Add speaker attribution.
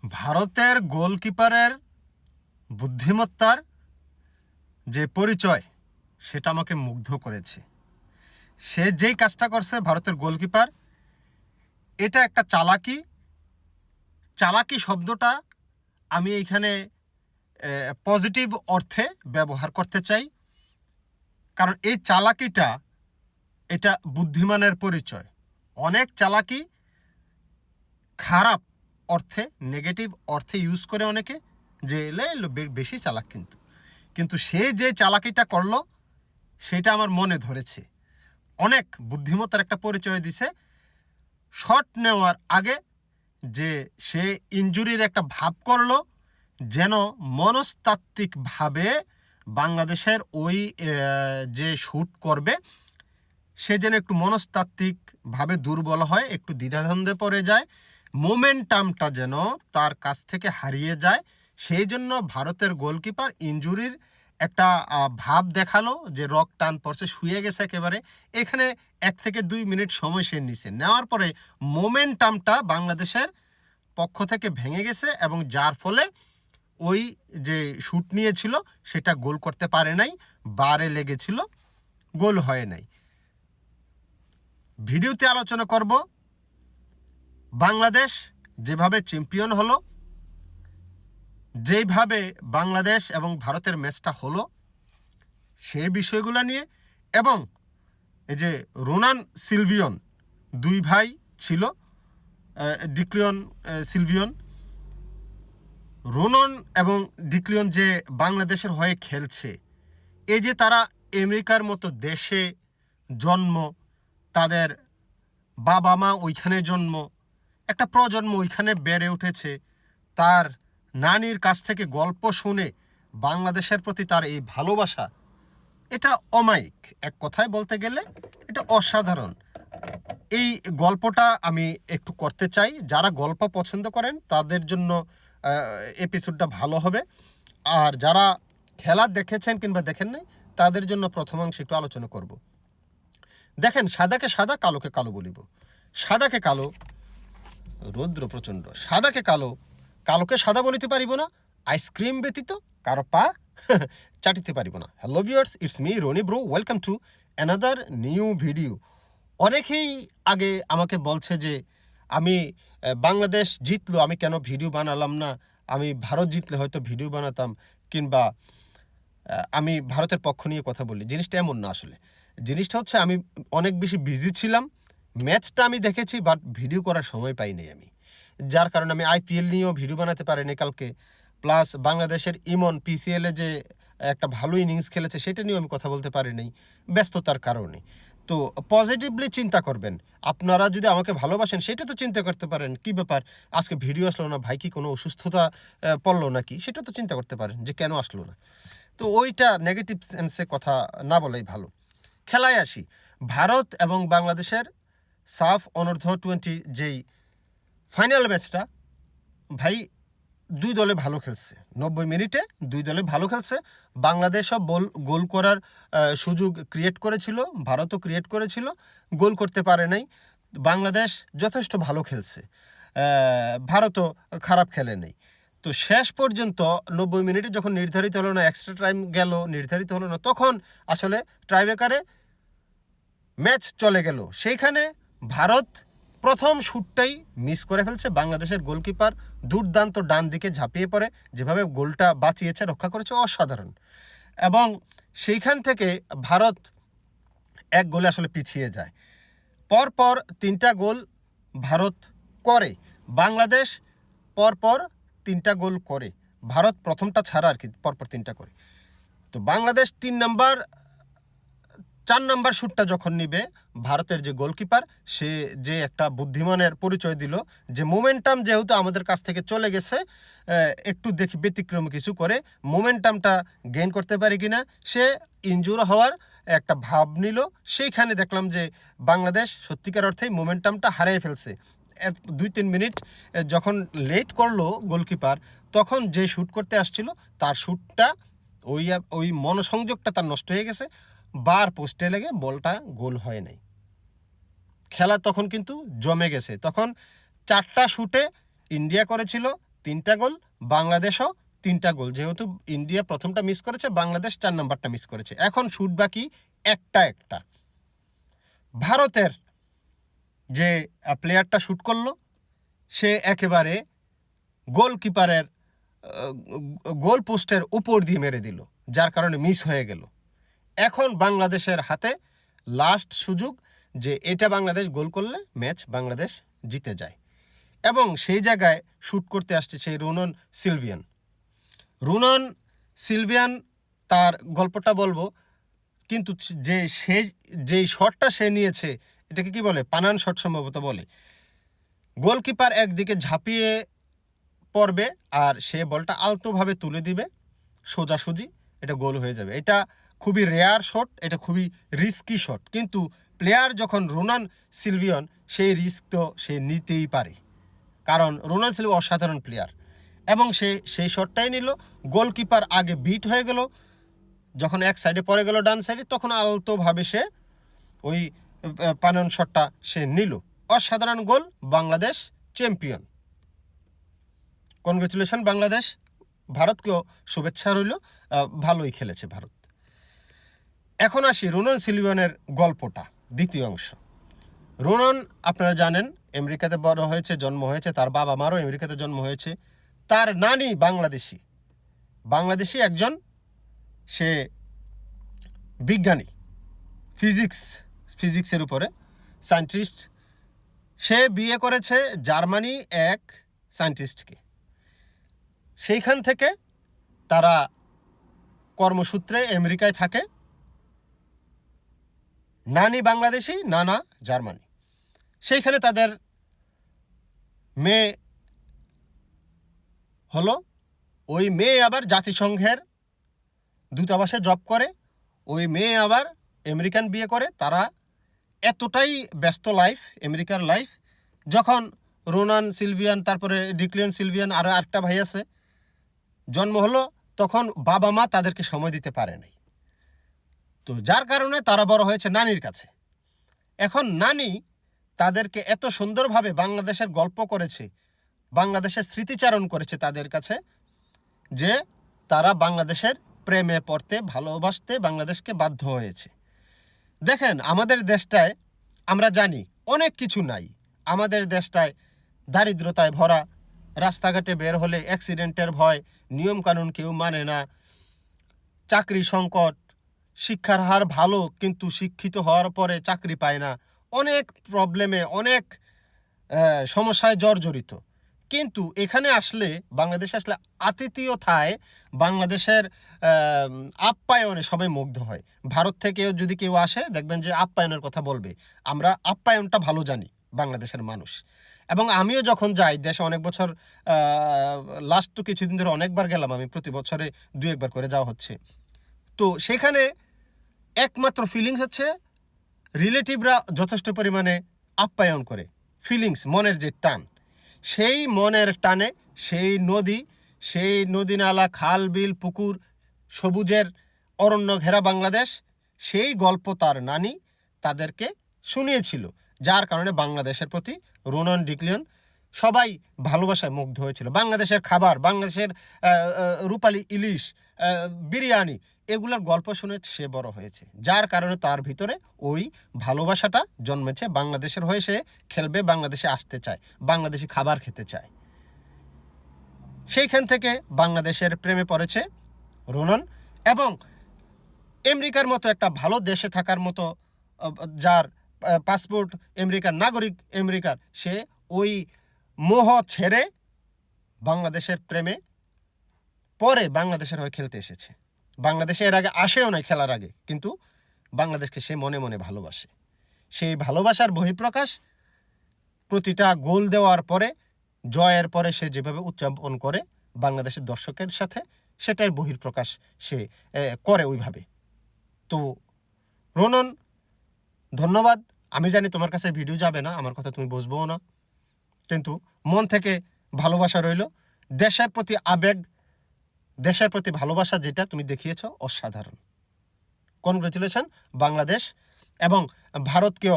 Speaker 1: ভারতের গোলকিপারের বুদ্ধিমত্তার যে পরিচয় সেটা আমাকে মুগ্ধ করেছে। সে যেই কাজটা করছে ভারতের গোলকিপার, এটা একটা চালাকি শব্দটা আমি এইখানে পজিটিভ অর্থে ব্যবহার করতে চাই, কারণ এই চালাকিটা এটা বুদ্ধিমানের পরিচয়। অনেক চালাকি খারাপ অর্থে, নেগেটিভ অর্থে ইউজ করে অনেকে, যে বেশি চালাক, কিন্তু সে যে চালাকিটা করলো সেটা আমার মনে ধরেছে। অনেক বুদ্ধিমত্তার একটা পরিচয় দিছে। শট নেওয়ার আগে যে সে ইনজুরির একটা ভাব করলো, যেন মনস্তাত্ত্বিকভাবে বাংলাদেশের ওই যে শ্যুট করবে সে যেন একটু মনস্তাত্ত্বিকভাবে দুর্বল হয়, একটু দ্বিধাদ্বন্দ্বে পড়ে যায়, মোমেন্টামটা যেন তার কাছ থেকে হারিয়ে যায়। সেই জন্য ভারতের গোলকিপার ইনজুরির একটা ভাব দেখালো, যে রক টান পড়ছে, শুয়ে গেছে একেবারে। এখানে 1 থেকে 2 মিনিট সময় সে নিছে, নেওয়ার পরে মোমেন্টামটা বাংলাদেশের পক্ষ থেকে ভেঙে গেছে, এবং যার ফলে ওই যে শ্যুট নিয়েছিল সেটা গোল করতে পারে নাই, বারে লেগেছিল, গোল হয় নাই। ভিডিওতে আলোচনা করব বাংলাদেশ যেভাবে চ্যাম্পিয়ন হলো, যেইভাবে বাংলাদেশ এবং ভারতের ম্যাচটা হলো সেই বিষয়গুলো নিয়ে, এবং এই যে রোনান সিলভিয়ন, 2 ভাই ছিল, ডিক্লিয়ন সিলভিয়ন, রোনন এবং ডিক্লিয়ন যে বাংলাদেশের হয়ে খেলছে, এই যে তারা আমেরিকার মতো দেশে জন্ম, তাদের বাবা মা ওইখানে জন্ম, একটা প্রজন্ম ওইখানে বেড়ে উঠেছে, তার নানির কাছ থেকে গল্প শুনে বাংলাদেশের প্রতি তার এই ভালোবাসা, এটা অমায়িক। এক কথায় বলতে গেলে এটা অসাধারণ। এই গল্পটা আমি একটু করতে চাই। যারা গল্প পছন্দ করেন তাদের জন্য এপিসোডটা ভালো হবে, আর যারা খেলা দেখেছেন কিংবা দেখেন নাই তাদের জন্য প্রথমাংশে একটু আলোচনা করব। দেখেন, সাদাকে সাদা, কালোকে কালো বলিব। সাদাকে কালো, রৌদ্র প্রচণ্ড, সাদাকে কালো, কালোকে সাদা বলিতে পারিব না, আইসক্রিম ব্যতীত কারো পা চাটিতে পারিব না। Hello viewers, it's me Rony bro, welcome to another new video. অনেকেই আগে আমাকে বলছে যে আমি বাংলাদেশ জিতলো, আমি কেন ভিডিও বানালাম না, আমি ভারত জিতলে হয়তো ভিডিও বানাতাম, কিংবা আমি ভারতের পক্ষ নিয়ে কথা বলি। জিনিসটা এমন না। আসলে জিনিসটা হচ্ছে আমি অনেক বেশি বিজি ছিলাম। ম্যাচটা আমি দেখেছি, বাট ভিডিও করার সময় পাইনি আমি, যার কারণে আমি আইপিএল নিয়েও ভিডিও বানাতে পারিনি কালকে। প্লাস বাংলাদেশের ইমন পিসিএলে যে একটা ভালো ইনিংস খেলেছে সেটা নিয়েও আমি কথা বলতে পারিনি, ব্যস্ততার কারণে। তো পজিটিভলি চিন্তা করবেন। আপনারা যদি আমাকে ভালোবাসেন সেটা তো চিন্তা করতে পারেন, কি ব্যাপার আজকে ভিডিও আসলো না, ভাই কি কোনো অসুস্থতা পড়লো নাকি, সেটা তো চিন্তা করতে পারেন যে কেন আসলো না। তো ওইটা নেগেটিভ সেন্সে কথা না বলাই ভালো। খেলায় আসি। ভারত এবং বাংলাদেশের সাফ অনূর্ধ্ব-20 যেই ফাইনাল ম্যাচটা, ভাই 2 দলে ভালো খেলছে। 90 মিনিটে 2 দলে ভালো খেলছে। বাংলাদেশও গোল করার সুযোগ ক্রিয়েট করেছিল, ভারতও ক্রিয়েট করেছিল, গোল করতে পারে নাই। বাংলাদেশ যথেষ্ট ভালো খেলছে, ভারতও খারাপ খেলে নেই। তো শেষ পর্যন্ত 90 মিনিটে যখন নির্ধারিত হলো না, এক্সট্রা টাইম গেল, নির্ধারিত হলো না, তখন আসলে ট্রাইব্রেকারে ম্যাচ চলে গেল। সেইখানে ভারত প্রথম শ্যুটটাই মিস করে ফেলছে। বাংলাদেশের গোলকিপার দুর্দান্ত ডান দিকে ঝাঁপিয়ে পড়ে, যেভাবে গোলটা বাঁচিয়েছে, রক্ষা করেছে, অসাধারণ। এবং সেইখান থেকে ভারত 1 গোলে আসলে পিছিয়ে যায়। পরপর 3টা গোল ভারত করে, বাংলাদেশ পরপর 3টা গোল করে। ভারত প্রথমটা ছাড়া আর কি, পরপর 3টা করে। তো বাংলাদেশ 4 নাম্বার শ্যুটটা যখন নিবে, ভারতের যে গোলকিপার সে যে একটা বুদ্ধিমানের পরিচয় দিল, যে মোমেন্টাম যেহেতু আমাদের কাছ থেকে চলে গেছে, একটু দেখি ব্যতিক্রম কিছু করে মোমেন্টামটা গেইন করতে পারি কিনা। সে ইনজুর হওয়ার একটা ভাব নিল। সেইখানে দেখলাম যে বাংলাদেশ সত্যিকার অর্থেই মোমেন্টামটা হারিয়ে ফেলছে। 2-3 মিনিট যখন লেট করলো গোলকিপার, তখন যে শ্যুট করতে আসছিল তার শ্যুটটা ওই মনোসংযোগটা তার নষ্ট হয়ে গেছে, বার পোস্টে লেগে বলটা গোল হয় নাই। খেলা তখন কিন্তু জমে গেছে। তখন 4টা শ্যুটে ইন্ডিয়া করেছিল, 3টা গোল, বাংলাদেশও 3টা গোল। যেহেতু ইন্ডিয়া প্রথমটা মিস করেছে, বাংলাদেশ 4 নম্বরটা মিস করেছে। এখন শুট বাকি একটা। ভারতের যে প্লেয়ারটা শুট করলো সে একেবারে গোলকিপারের গোল পোস্টের উপর দিয়ে মেরে দিল, যার কারণে মিস হয়ে গেল। এখন বাংলাদেশের হাতে লাস্ট সুযোগ যে এটা বাংলাদেশ গোল করলে ম্যাচ বাংলাদেশ জিতে যায়। এবং সেই জায়গায় শ্যুট করতে আসছে সেই রুনন সিলভিয়ান। তার গল্পটা বলবো, কিন্তু যেই শটটা সে নিয়েছে এটাকে কি বলে, পানান শট সম্ভবত বলে। গোলকিপার একদিকে ঝাঁপিয়ে পড়বে আর সে বলটা আলতোভাবে তুলে দিবে সোজাসুজি, এটা গোল হয়ে যাবে। এটা খুবই রেয়ার শট, এটা খুবই রিস্কি শট, কিন্তু প্লেয়ার যখন রোনান সিলভিয়ন সেই রিস্ক তো সে নিতেই পারে, কারণ রোনান সিলভিয়ন অসাধারণ প্লেয়ার। এবং সেই শটটাই নিল। গোলকিপার আগে বিট হয়ে গেল, যখন এক সাইডে পড়ে গেল ডান সাইডে, তখন আলতোভাবে সে ওই পানান শটটা সে নিল। অসাধারণ গোল, বাংলাদেশ চ্যাম্পিয়ন। কনগ্রেচুলেশন বাংলাদেশ, ভারতকেও শুভেচ্ছা রইল, ভালোই খেলেছে ভারত। এখন আসি রোনন সিলভিয়নের গল্পটা, দ্বিতীয় অংশ। রোনন আপনারা জানেন আমেরিকাতে বড় হয়েছে, জন্ম হয়েছে, তার বাবা মারও আমেরিকাতে জন্ম হয়েছে। তার নানি বাংলাদেশি একজন সে বিজ্ঞানী, ফিজিক্সের উপরে সায়েন্টিস্ট। সে বিয়ে করেছে জার্মানি এক সায়েন্টিস্টকে। সেইখান থেকে তারা কর্মসূত্রে আমেরিকায় থাকে। নানি বাংলাদেশি, নানা জার্মানি। সেইখানে তাদের মেয়ে হলো। ওই মেয়ে আবার জাতিসংঘের দূতাবাসে জব করে। ওই মেয়ে আবার আমেরিকান বিয়ে করে। তারা এতটাই ব্যস্ত লাইফ, আমেরিকার লাইফ। যখন রোনান সিলভিয়ান, তারপরে ডিক্লিয়ন সিলভিয়ান, আরও আরেকটা ভাই আছে, জন্ম হলো, তখন বাবা মা তাদেরকে সময় দিতে পারে নাই। তো যার কারণে তারা বড় হয়েছে নানির কাছে। এখন নানি তাদেরকে এত সুন্দরভাবে বাংলাদেশের গল্প করেছে, বাংলাদেশের স্মৃতিচারণ করেছে তাদের কাছে, যে তারা বাংলাদেশের প্রেমে পড়তে, ভালোবাসতে বাংলাদেশকে বাধ্য হয়েছে। দেখেন আমাদের দেশটায় আমরা জানি অনেক কিছু নাই। আমাদের দেশটায় দারিদ্রতায় ভরা, রাস্তাঘাটে বের হলে অ্যাক্সিডেন্টের ভয়, নিয়মকানুন কেউ মানে না, চাকরি সংকট, শিক্ষার হার ভালো কিন্তু শিক্ষিত হওয়ার পরে চাকরি পায় না, অনেক প্রবলেমে, অনেক সমস্যায় জর্জরিত। কিন্তু এখানে আসলে, বাংলাদেশে আসলে আতিথেয়তায়, বাংলাদেশের আপ্যায়নে সবাই মুগ্ধ হয়। ভারত থেকেও যদি কেউ আসে দেখবেন যে আপ্যায়নের কথা বলবে। আমরা আপ্যায়নটা ভালো জানি বাংলাদেশের মানুষ। এবং আমিও যখন যাই দেশে, অনেক বছর, লাস্ট তো কিছুদিন ধরে অনেকবার গেলাম আমি, প্রতি বছরে 2-1বার করে যাওয়া হচ্ছে। তো সেখানে একমাত্র ফিলিংস হচ্ছে রিলেটিভরা যথেষ্ট পরিমাণে আপ্যায়ন করে। ফিলিংস, মনের যে টান, সেই মনের টানে সেই নদী নালা, খাল বিল, পুকুর, সবুজের অরণ্য ঘেরা বাংলাদেশ, সেই গল্প তার নানি তাদেরকে শুনিয়েছিল। যার কারণে বাংলাদেশের প্রতি রোনন ডিক্লিয়ন সবাই ভালোবাসায় মুগ্ধ হয়েছিল। বাংলাদেশের খাবার, বাংলাদেশের রূপালী ইলিশ, বিরিয়ানি, এগুলোর গল্প শুনে সে বড় হয়েছে। যার কারণে তার ভিতরে ওই ভালোবাসাটা জন্মেছে। বাংলাদেশের হয়ে সে খেলবে, বাংলাদেশে আসতে চায়, বাংলাদেশি খাবার খেতে চায়। সেইখান থেকে বাংলাদেশের প্রেমে পড়েছে রোনন। এবং আমেরিকার মতো একটা ভালো দেশে থাকার মতো, যার পাসপোর্ট আমেরিকার, নাগরিক আমেরিকার, সে ওই মোহ ছেড়ে বাংলাদেশের প্রেমে পরে বাংলাদেশের হয়ে খেলতে এসেছে। বাংলাদেশে এর আগে আসেও নাই খেলার আগে, কিন্তু বাংলাদেশকে সে মনে মনে ভালোবাসে। সেই ভালোবাসার বহিঃপ্রকাশ প্রতিটা গোল দেওয়ার পরে, জয়ের পরে সে যেভাবে উদযাপন করে বাংলাদেশের দর্শকের সাথে, সেটাই বহিঃপ্রকাশ সে করে ওইভাবে। তো রোনন, ধন্যবাদ। আমি জানি তোমার কাছে ভিডিও যাবে না, আমার কথা তুমি বুঝবও না, কিন্তু মন থেকে ভালোবাসা রইল। দেশের প্রতি আবেগ, দেশের প্রতি ভালোবাসা যেটা তুমি দেখিয়েছ, অসাধারণ। কনগ্রেচুলেশন বাংলাদেশ। এবং ভারতকেও